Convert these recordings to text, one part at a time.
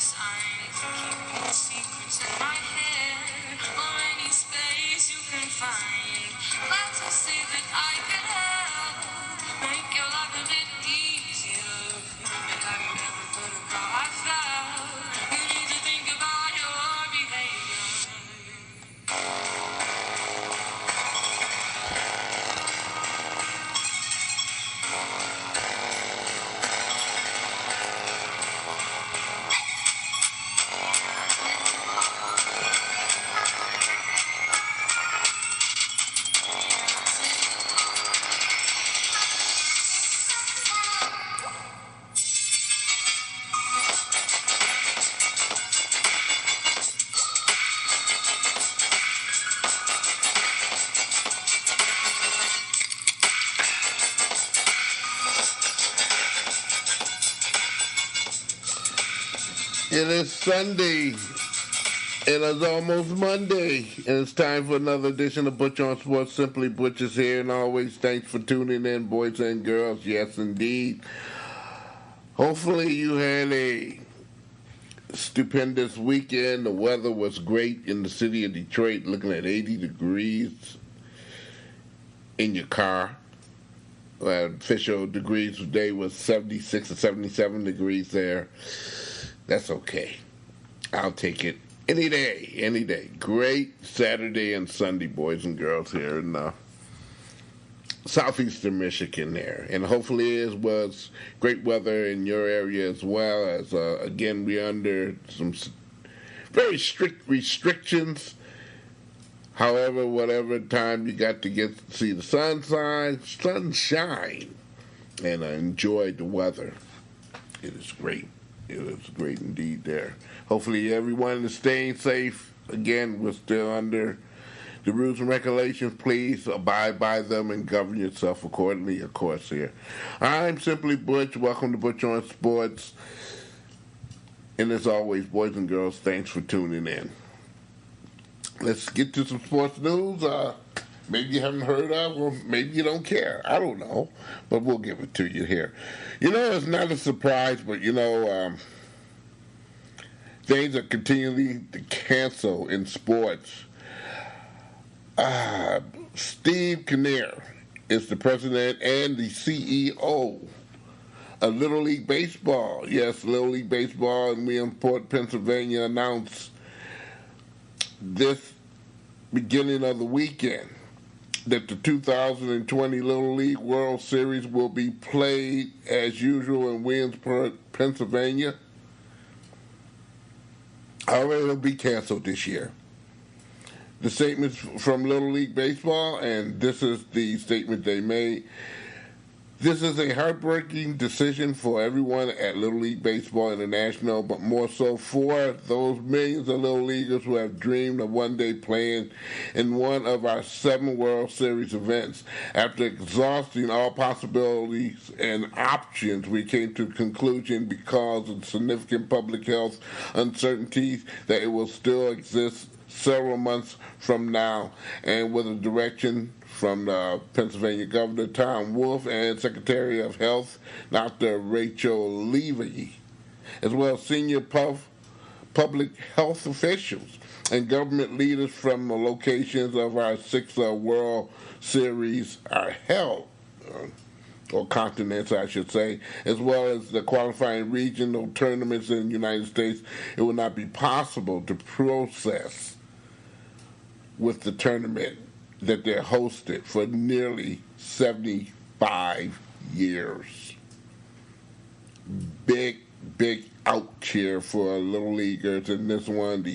signs, keeping secrets in my head, or any space you can find. Glad to see that I can help make your life a bit easier. Feeling like you never could have got I felt. You need to think about your behavior. It is Sunday, and it's almost Monday, and it's time for another edition of Butch On Sports. Simply Butch is here, and always thanks for tuning in, boys and girls. Yes, indeed. Hopefully you had a stupendous weekend. The weather was great in the city of Detroit, looking at 80 degrees in your car. Official degrees today was 76 or 77 degrees there. That's okay. I'll take it any day, any day. Great Saturday and Sunday, boys and girls, here in southeastern Michigan there. And hopefully it was great weather in your area as well, as, again, we're under some very strict restrictions. However, whatever time you got to see the sunshine, and enjoy the weather. It is great. It is great indeed there. Hopefully everyone is staying safe. Again, we're still under the rules and regulations. Please abide by them and govern yourself accordingly, of course, here. I'm Simply Butch. Welcome to Butch On Sports. And as always, boys and girls, thanks for tuning in. Let's get to some sports news. Maybe you haven't heard of, or maybe you don't care. I don't know, but we'll give it to you here. You know, it's not a surprise, but things are continuing to cancel in sports. Steve Kinnear is the president and the CEO of Little League Baseball. Yes, Little League Baseball in Williamsport, Pennsylvania announced this beginning of the weekend that the 2020 Little League World Series will be played as usual in Williamsport, Pennsylvania. However, it'll be canceled this year. The statements from Little League Baseball, and this is the statement they made. This is a heartbreaking decision for everyone at Little League Baseball International, but more so for those millions of Little Leaguers who have dreamed of one day playing in one of our 7 World Series events. After exhausting all possibilities and options, we came to the conclusion, because of significant public health uncertainties, that it will still exist several months from now, and with a direction from the Pennsylvania Governor Tom Wolf and Secretary of Health Dr. Rachel Levy, as well as senior public health officials and government leaders from the locations of our 6 World Series are held, or continents, I should say, as well as the qualifying regional tournaments in the United States. It will not be possible to process with the tournament that they're hosted for nearly 75 years. Big ouch here for Little Leaguers, and this one,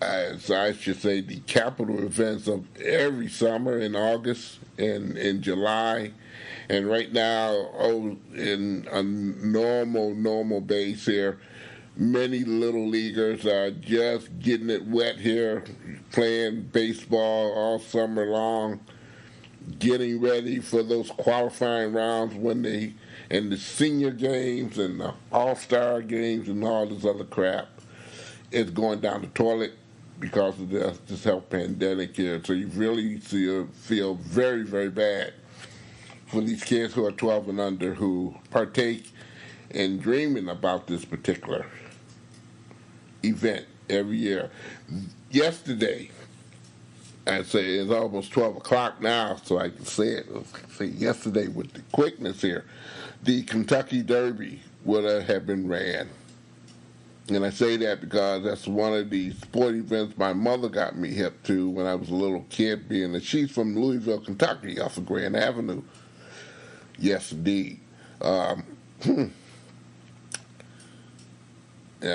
as I should say, the capital events of every summer in August and in July. And right now, in a normal base here, many Little Leaguers are just getting it wet here, playing baseball all summer long, getting ready for those qualifying rounds and the senior games and the all-star games and all this other crap is going down the toilet because of this health pandemic here. So you really feel very, very bad for these kids who are 12 and under who partake and dreaming about this particular event every year. Yesterday, I'd say it's almost 12 o'clock now, so I can say it. Say yesterday with the quickness here, the Kentucky Derby would have been ran. And I say that because that's one of the sport events my mother got me hip to when I was a little kid, being that she's from Louisville, Kentucky, off of Grand Avenue. Yes, indeed. Yeah,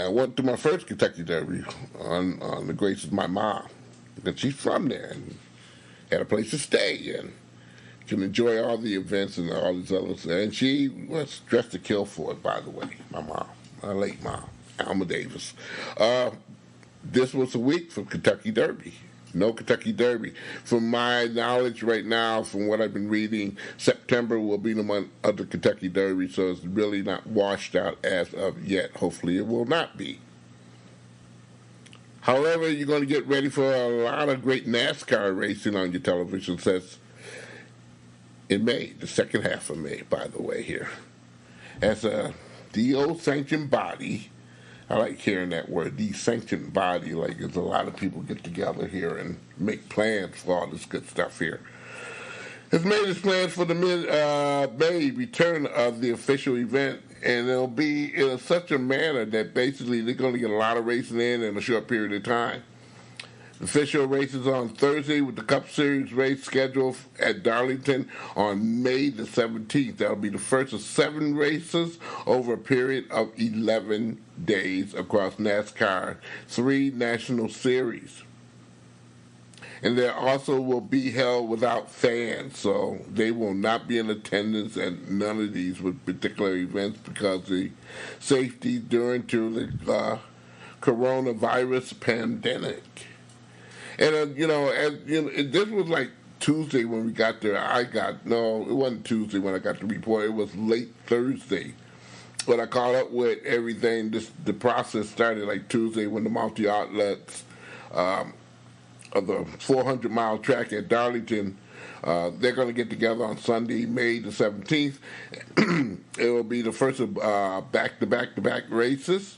I went to my first Kentucky Derby on the grace of my mom, because she's from there and had a place to stay and can enjoy all the events and all these others. And she was dressed to kill for it, by the way, my mom, my late mom, Alma Davis. This was a week for Kentucky Derby. No Kentucky Derby. From my knowledge right now, from what I've been reading, September will be the month of the Kentucky Derby, so it's really not washed out as of yet. Hopefully it will not be. However, you're going to get ready for a lot of great NASCAR racing on your television sets in May, the second half of May, by the way, here. As a DO-sanctioned body, I like hearing that word, the sanctioned body, like there's a lot of people get together here and make plans for all this good stuff here. It's made its plans for the mid-May return of the official event, and it'll be in such a manner that basically they're going to get a lot of racing in a short period of time. Official races on Thursday with the Cup Series race scheduled at Darlington on May the 17th. That'll be the first of 7 races over a period of 11 days across NASCAR, 3 national series. And they also will be held without fans, so they will not be in attendance at none of these particular events because of the safety during the coronavirus pandemic. And, this was like Tuesday when we got there. It wasn't Tuesday when I got the report. It was late Thursday. But I caught up with everything. The process started like Tuesday when the multi-outlets of the 400-mile track at Darlington, they're going to get together on Sunday, May the 17th. It will be the first of back-to-back-to-back races.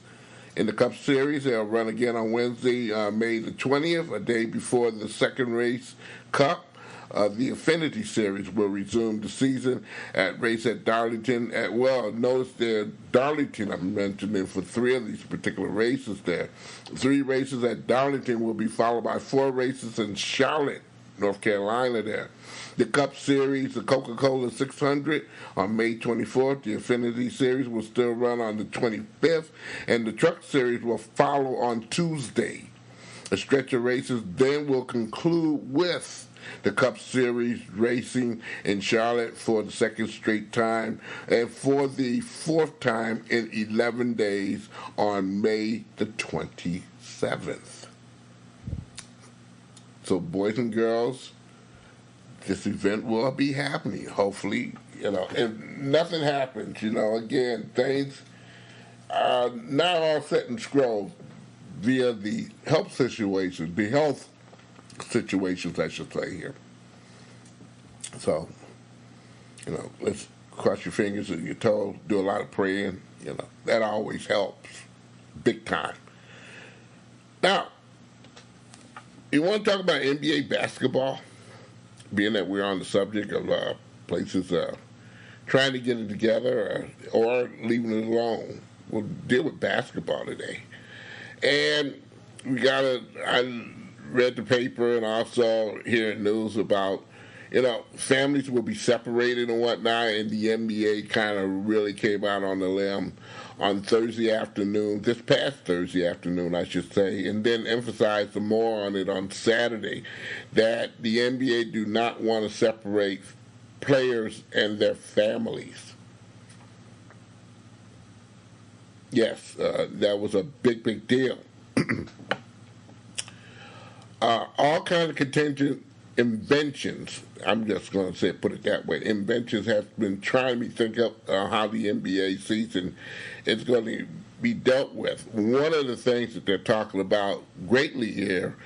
In the Cup Series, they'll run again on Wednesday, May the 20th, a day before the second race Cup. The Affinity Series will resume the season race at Darlington. Notice there, Darlington I'm mentioning for 3 of these particular races there. 3 races at Darlington will be followed by 4 races in Charlotte, North Carolina there. The Cup Series, the Coca-Cola 600 on May 24th. The Affinity Series will still run on the 25th. And the Truck Series will follow on Tuesday. A stretch of races then will conclude with the Cup Series racing in Charlotte for the second straight time and for the 4th time in 11 days on May the 27th. So, boys and girls, this event will be happening, hopefully, if nothing happens, again, things are not all set in scroll via the health situations, I should say here. So, let's cross your fingers and your toes, do a lot of praying, that always helps, big time. Now, you want to talk about NBA basketball? Being that we're on the subject of places trying to get it together or leaving it alone, we'll deal with basketball today. And I read the paper and also hearing news about, families will be separated and whatnot, and the NBA kind of really came out on the limb on Thursday afternoon, this past Thursday afternoon, I should say, and then emphasized some more on it on Saturday, that the NBA do not want to separate players and their families. Yes, that was a big deal. All kinds of contingent inventions, I'm just going to put it that way, inventions have been trying to think up how the NBA season is going to be dealt with. One of the things that they're talking about greatly here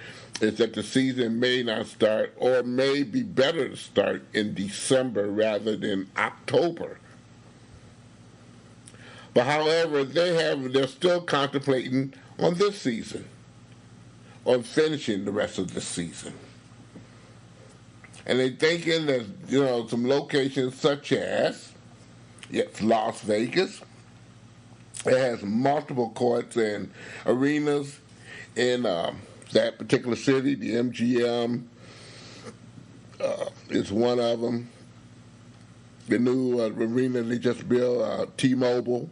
is that the season may not start, or may be better to start in December rather than October. But however, they're still contemplating on this season, on finishing the rest of the season. And they're thinking that, some locations such as, yes, Las Vegas. It has multiple courts and arenas in that particular city. The MGM is one of them. The new arena they just built, T-Mobile,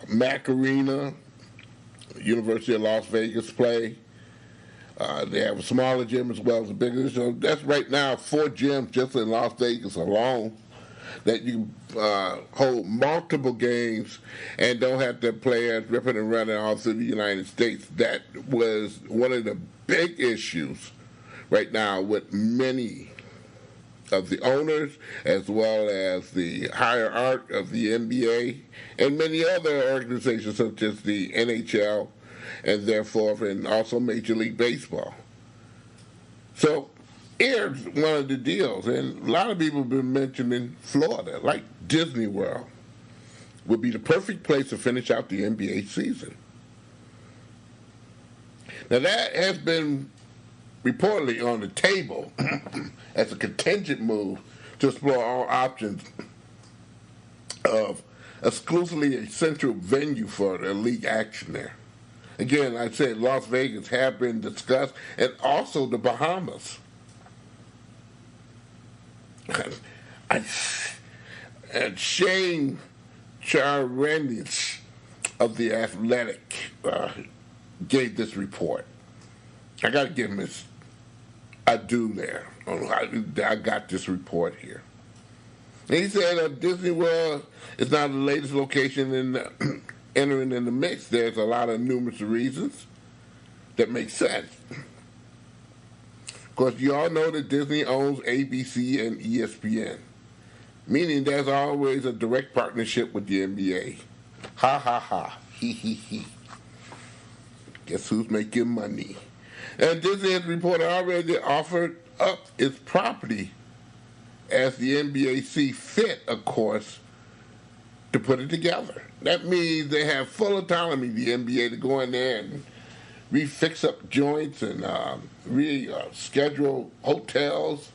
Mac Arena, University of Las Vegas play. They have a smaller gym as well as a bigger. So that's right now 4 gyms just in Las Vegas alone that you hold multiple games and don't have the players ripping and running all through the United States. That was one of the big issues right now with many of the owners as well as the higher art of the NBA and many other organizations such as the NHL and therefore, and also Major League Baseball. So here's one of the deals, and a lot of people have been mentioning Florida, like Disney World, would be the perfect place to finish out the NBA season. Now that has been reportedly on the table as a contingent move to explore all options of exclusively a central venue for the league action there. Again, I said Las Vegas have been discussed, and also the Bahamas. And Shane Charendis of The Athletic gave this report. I got to give him his adieu there. I got this report here. And he said Disney World is now the latest location in entering in the mix. There's a lot of numerous reasons that make sense. Of course, you all know that Disney owns ABC and ESPN, meaning there's always a direct partnership with the NBA. Ha ha ha, he he he. Guess who's making money? And Disney has reported already offered up its property as the NBA see fit, of course, to put it together. That means they have full autonomy, the NBA, to go in there and refix up joints and reschedule hotels.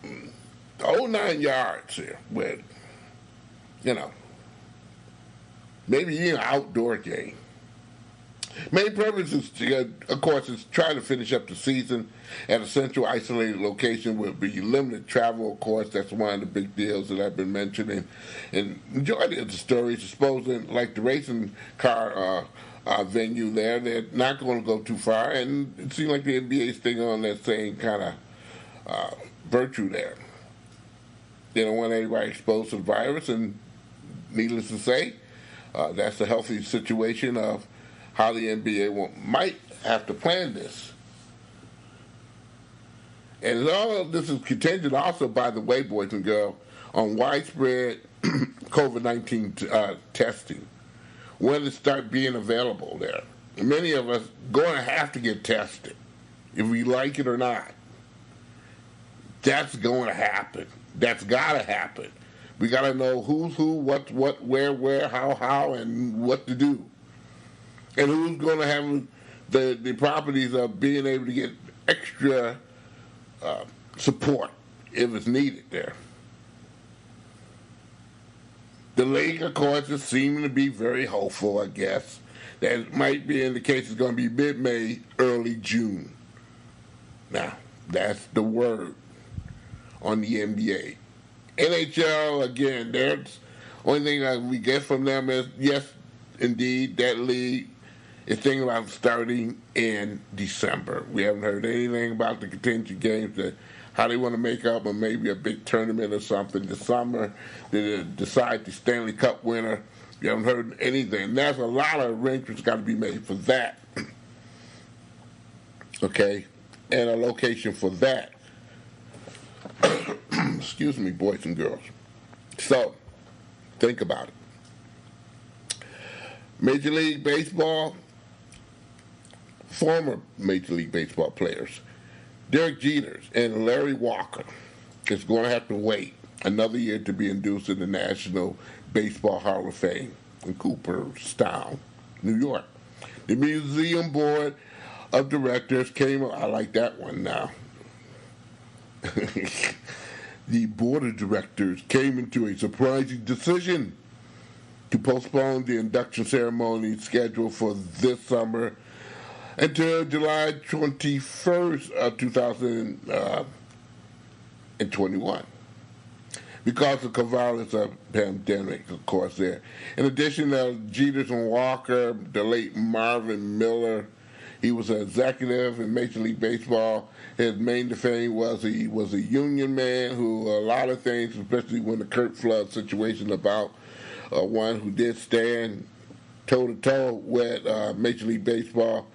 The whole 9 yards here with, maybe an outdoor game. Main purpose is, of course, is trying to finish up the season at a central isolated location with be limited travel, of course. That's one of the big deals that I've been mentioning. And majority of the stories are supposing, like the racing car venue there, they're not going to go too far. And it seems like the NBA is staying on that same kind of virtue there. They don't want anybody exposed to the virus, and needless to say, that's a healthy situation of how the NBA might have to plan this. And all of this is contingent also, by the way, boys and girls, on widespread COVID-19 testing. When it start being available there. Many of us going to have to get tested, if we like it or not. That's going to happen. That's got to happen. We got to know who's who, what, where, how, and what to do. And who's going to have the properties of being able to get extra support if it's needed there. The league, of course, is seeming to be very hopeful, I guess, that it might be in the case it's going to be mid-May, early June. Now, that's the word on the NBA. NHL, again, there's only thing we get from them is, yes, indeed, that league is thinking about starting in December. We haven't heard anything about the contingent games, how they want to make up, or maybe a big tournament or something this summer. They decide the Stanley Cup winner. You haven't heard anything. There's a lot of arrangements got to be made for that. Okay? And a location for that. Excuse me, boys and girls. So, think about it. Major League Baseball, former Major League Baseball players, Derek Jeter and Larry Walker is going to have to wait another year to be induced in the National Baseball Hall of Fame in Cooperstown, New York. The museum board of directors came, I like that one now. The board of directors came into a surprising decision to postpone the induction ceremony scheduled for this summer until July 21st of 2021 because of coronavirus pandemic, of course, there. In addition to Jeters and Walker, the late Marvin Miller, he was an executive in Major League Baseball. His main fame was he was a union man who a lot of things, especially when the Kurt Flood situation about one who did stand toe-to-toe with Major League Baseball.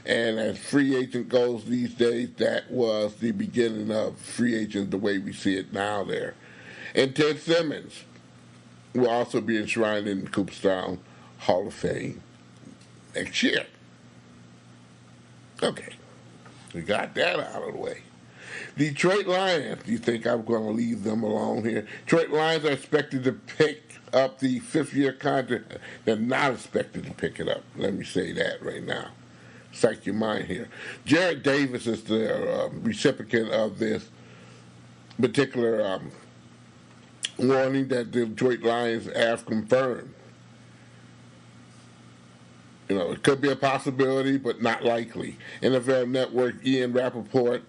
And as free agent goes these days, that was the beginning of free agent the way we see it now there. And Ted Simmons will also be enshrined in the Cooperstown Hall of Fame next year. Okay, we got that out of the way. Detroit Lions, do you think I'm going to leave them alone here? Detroit Lions are expected to pick up the fifth-year contract. They're not expected to pick it up. Let me say that right now. Psych your mind here. Jared Davis is the recipient of this particular warning that the Detroit Lions have confirmed. You know, it could be a possibility, but not likely. NFL Network Ian Rappaport,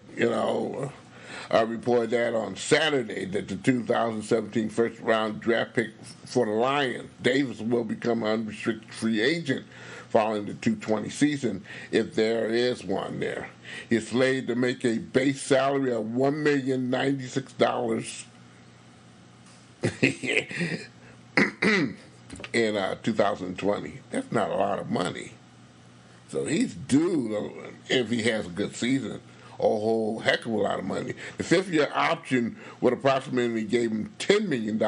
reported that on Saturday that the 2017 first-round draft pick for the Lions, Davis, will become an unrestricted free agent following the 2020 season, if there is one there. He's slated to make a base salary of $1,096 in 2020. That's not a lot of money. So he's due, if he has a good season, a whole heck of a lot of money. The fifth-year option would approximately give him $10 million.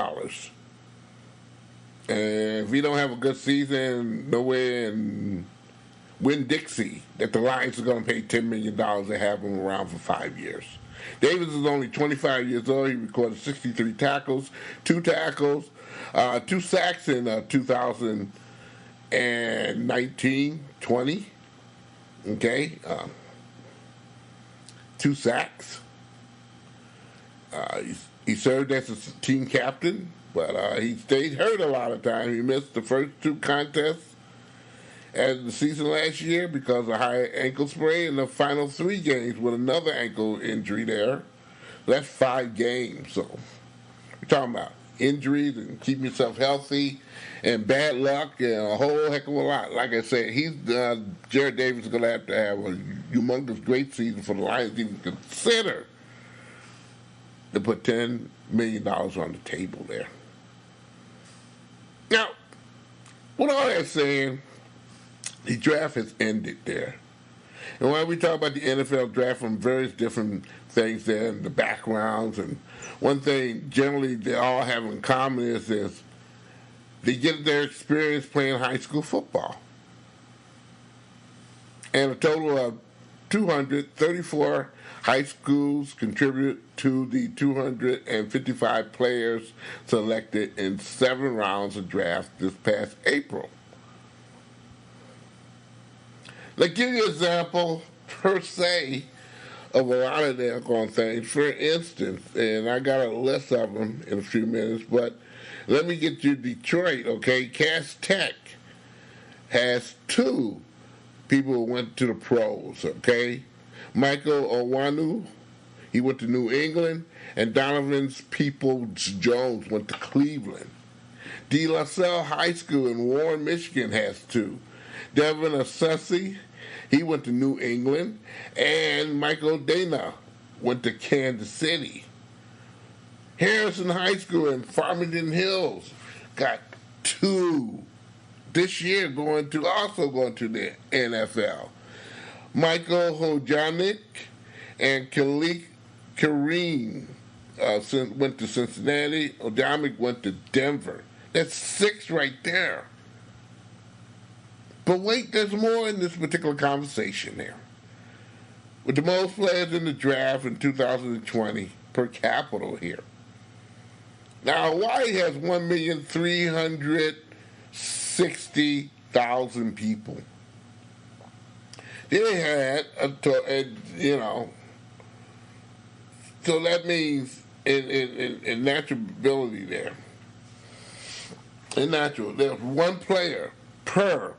And if he don't have a good season, nowhere in Winn-Dixie that the Lions are going to pay $10 million to have him around for 5 years. Davis is only 25 years old. He recorded 63 tackles, 2 sacks in 2019-20. Okay, 2 sacks. He served as a team captain, but he stayed hurt a lot of times. He missed the first 2 contests as the season last year because of high ankle sprain, and the final 3 games with another ankle injury there. That's 5 games. So we're talking about injuries and keeping yourself healthy and bad luck and a whole heck of a lot. Like I said, Jared Davis is going to have a humongous great season for the Lions to even consider to put $10 million on the table there. Now, with all that saying, the draft has ended there. And when we talk about the NFL draft from various different things there and the backgrounds, and one thing generally they all have in common is this: they get their experience playing high school football. And a total of 234 high schools contributed to the 255 players selected in 7 rounds of draft this past April. Let's give you an example, per se, of a lot of their things. For instance, and I got a list of them in a few minutes, but let me get you Detroit, okay? Cass Tech has 2 people who went to the pros, okay? Michael Onwenu, he went to New England, and Donovan's Peoples-Jones went to Cleveland. De La Salle High School in Warren, Michigan has 2. Devin Asiasi, he went to New England, and Michael Danna went to Kansas City. Harrison High School in Farmington Hills got 2 this year going to the NFL. Michael Ojemudia and Khalid Kareem went to Cincinnati. Ojemudia went to Denver. That's 6 right there. But wait, there's more in this particular conversation there. With the most players in the draft in 2020 per capita here. Now, Hawaii has 1,360,000 people. They had, so that means in naturality there. In natural, there's one player per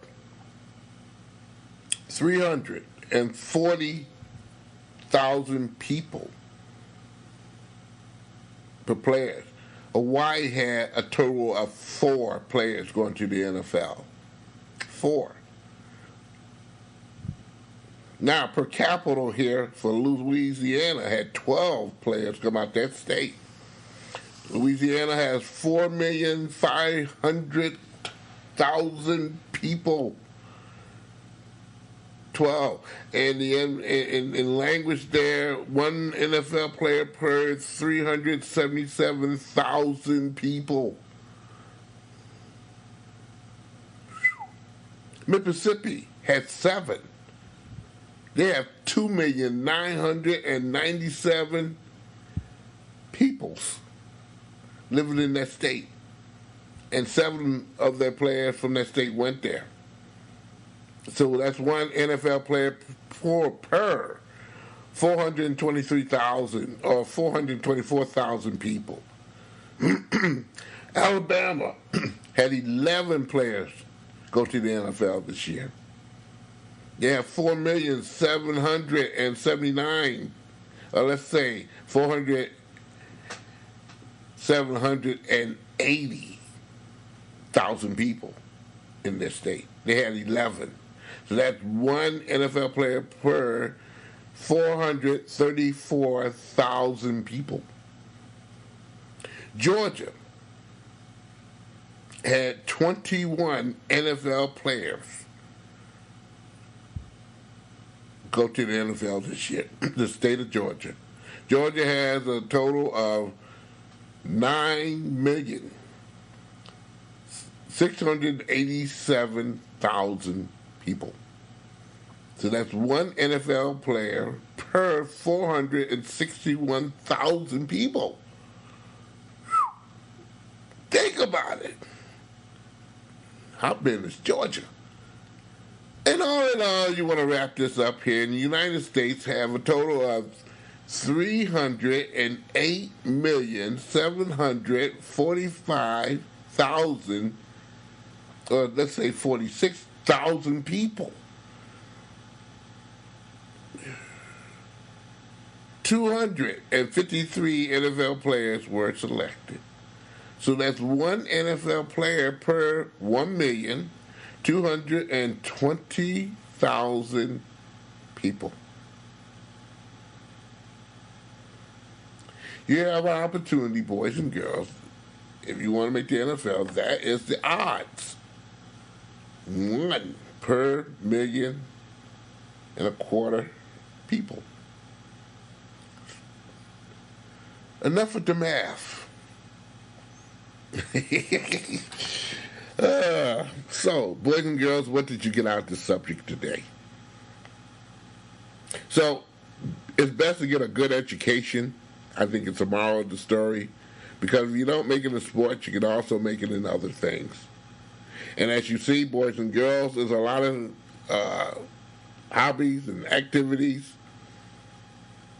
340,000 people per player. Hawaii had a total of 4 players going to the NFL. 4. Now, per capita here for Louisiana had 12 players come out that state. Louisiana has 4,500,000 people. 12. And in language there, one NFL player per 377,000 people. Mississippi had 7. They have 2,997,000 peoples living in that state. And 7 of their players from that state went there. So that's one NFL player per 423,000 or 424,000 people. Alabama had 11 players go to the NFL this year. They have 4,779,000, or let's say 780,000 people in this state. They had 11. So that's one NFL player per 434,000 people. Georgia had 21 NFL players go to the NFL this year, the state of Georgia. Georgia has a total of 9,687,000 people. So that's one NFL player per 461,000 people. Think about it. How big is Georgia? And all in all, you want to wrap this up here. In the United States have a total of 308,745,000, or let's say 46,000 people. 253 NFL players were selected. So that's one NFL player per 1,220,000 people. You have an opportunity, boys and girls, if you want to make the NFL, that is the odds. 1 per 1.25 million people. Enough with the math. So, boys and girls, what did you get out of the subject today? So, it's best to get a good education. I think it's a moral of the story. Because if you don't make it in sports, you can also make it in other things. And as you see, boys and girls, there's a lot of hobbies and activities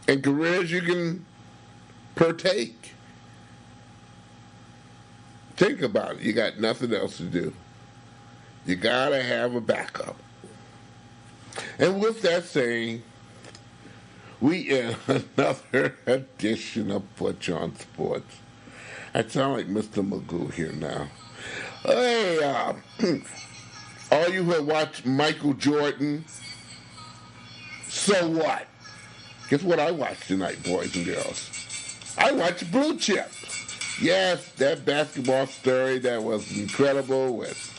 and careers you can partake. Think about it. You got nothing else to do. You got to have a backup. And with that saying, we end another edition of Butch On Sports. I sound like Mr. Magoo here now. Hey, all you who have watched Michael Jordan, so what? Guess what I watched tonight, boys and girls? I watched Blue Chip. Yes, that basketball story that was incredible with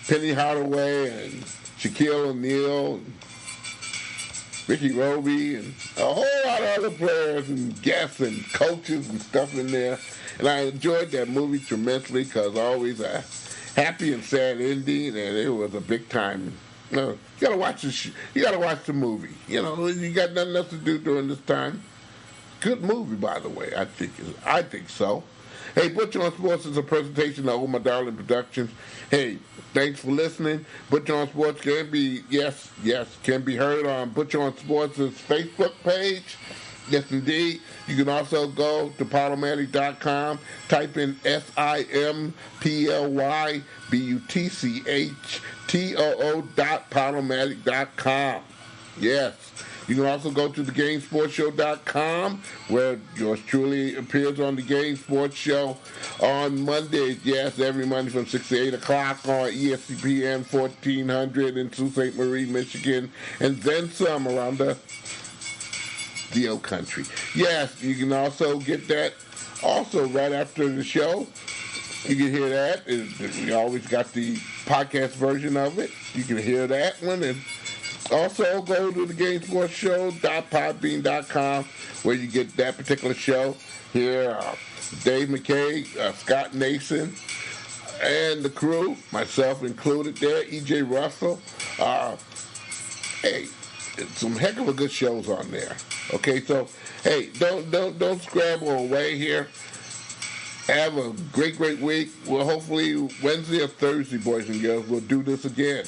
Penny Hardaway and Shaquille O'Neal and Ricky Roby and a whole lot of other players and guests and coaches and stuff in there. And I enjoyed that movie tremendously because always a happy and sad ending, and it was a big time. You gotta watch you gotta watch the movie. You got nothing else to do during this time. Good movie, by the way. I think so. Hey, Butch On Sports is a presentation of Oh My Darling Productions. Hey, thanks for listening. Butch On Sports can be, can be heard on Butch On Sports' Facebook page. Yes, indeed. You can also go to Podomatic.com, type in SIMPLYBUTCHTOO.Podomatic.com. Yes. You can also go to thegamesportshow.com, where yours truly appears on the Game Sports Show on Mondays. Yes, every Monday from 6 to 8 o'clock on ESPN 1400 in Sault Ste. Marie, Michigan, and then some around the old country. Yes, you can also get that also right after the show. You can hear that. We always got the podcast version of it. You can hear that one. And also go to the GameSportsShow.podbean.com, where you get that particular show. Here, Dave McKay, Scott Nason, and the crew, myself included there, E.J. Russell. Hey, some heck of a good shows on there. Okay, so hey, don't scramble away here. Have a great week. Well, hopefully Wednesday or Thursday, boys and girls, we'll do this again.